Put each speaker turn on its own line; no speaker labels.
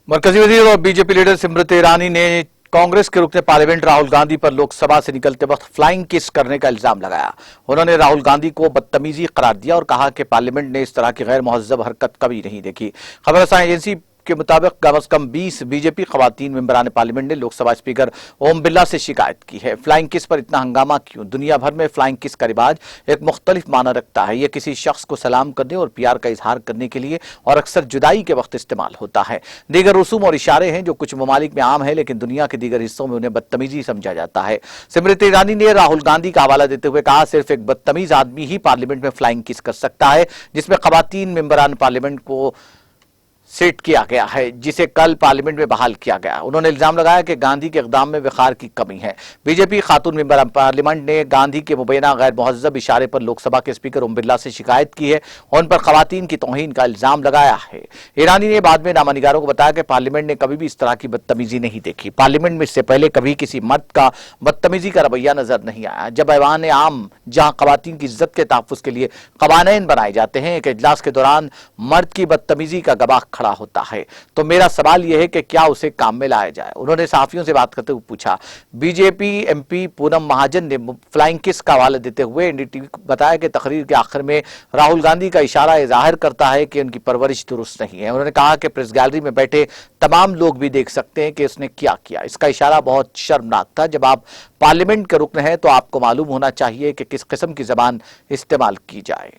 मरकजी वजीर और बीजेपी लीडर स्मृति ईरानी ने कांग्रेस के रुकने पार्लियामेंट राहुल गांधी पर लोकसभा से निकलते वक्त फ्लाइंग किस करने का इल्जाम लगाया। उन्होंने राहुल गांधी को बदतमीजी करार दिया और कहा कि पार्लियामेंट ने इस तरह की गैर मुहज्जब हरकत कभी नहीं देखी। खबर रसानी एजेंसी के मुताबिक कम से कम 20 बीजेपी खवातीन मेंबरान पार्लियामेंट ने लोकसभा स्पीकर ओम बिरला से शिकायत की है। फ्लाइंग किस पर इतना हंगामा क्यों? दुनिया भर में फ्लाइंग किस का रिवाज एक मुख्तलिफ माना रखता है। यह किसी शख्स को सलाम करने और प्यार का इजहार करने के लिए और अक्सर जुदाई के वक्त इस्तेमाल होता है। दीगर रसूम और इशारे हैं जो कुछ ममालिक में आम है, लेकिन दुनिया के दीगर हिस्सों में उन्हें बदतमीजी समझा जाता है। स्मृति ईरानी ने राहुल गांधी का हवाला देते हुए कहा, सिर्फ एक बदतमीज आदमी ही पार्लियामेंट में फ्लाइंग किस कर सकता है, जिसमें खवातीन मेंबरान पार्लियामेंट को सेट किया गया है, जिसे कल पार्लियामेंट में बहाल किया गया। उन्होंने इल्जाम लगाया कि गांधी के इक़दाम में वक़ार की कमी है। बीजेपी खातून मेंबर पार्लियामेंट ने गांधी के मुबैना गैर मुहज्जब इशारे पर लोकसभा के स्पीकर ओम बिरला से शिकायत की है और उन पर खवातीन की तौहीन का इल्जाम लगाया है। ईरानी ने बाद में नामानिगारों को बताया कि पार्लियामेंट ने कभी भी इस तरह की बदतमीजी नहीं देखी। पार्लियामेंट में इससे पहले कभी किसी मर्द का बदतमीजी का रवैया नजर नहीं आया। जब ऐवान आम जहां खवातीन की इज्जत के तहफ़्फ़ुज़ के लिए कवानीन बनाए जाते हैं, एक इजलास के दौरान मर्द की बदतमीजी का गवाह खड़ा होता है, तो मेरा सवाल यह है कि क्या उसे काम में लाया जाए। उन्होंने सहाफियों से बात करते हुए पूछा। बीजेपी एमपी पूनम महाजन ने फ्लाइंग किस का हवाला देते हुए एनडीटीवी को बताया कि तकरीर के आखिर में राहुल गांधी का इशारा जाहिर करता है कि उनकी परवरिश दुरुस्त नहीं है। उन्होंने कहा कि प्रेस गैलरी में बैठे तमाम लोग भी देख सकते हैं कि उसने क्या किया। इसका इशारा बहुत शर्मनाक था। जब आप पार्लियामेंट के रुकन हैं तो आपको मालूम होना चाहिए कि किस किस्म की जबान इस्तेमाल की जाए।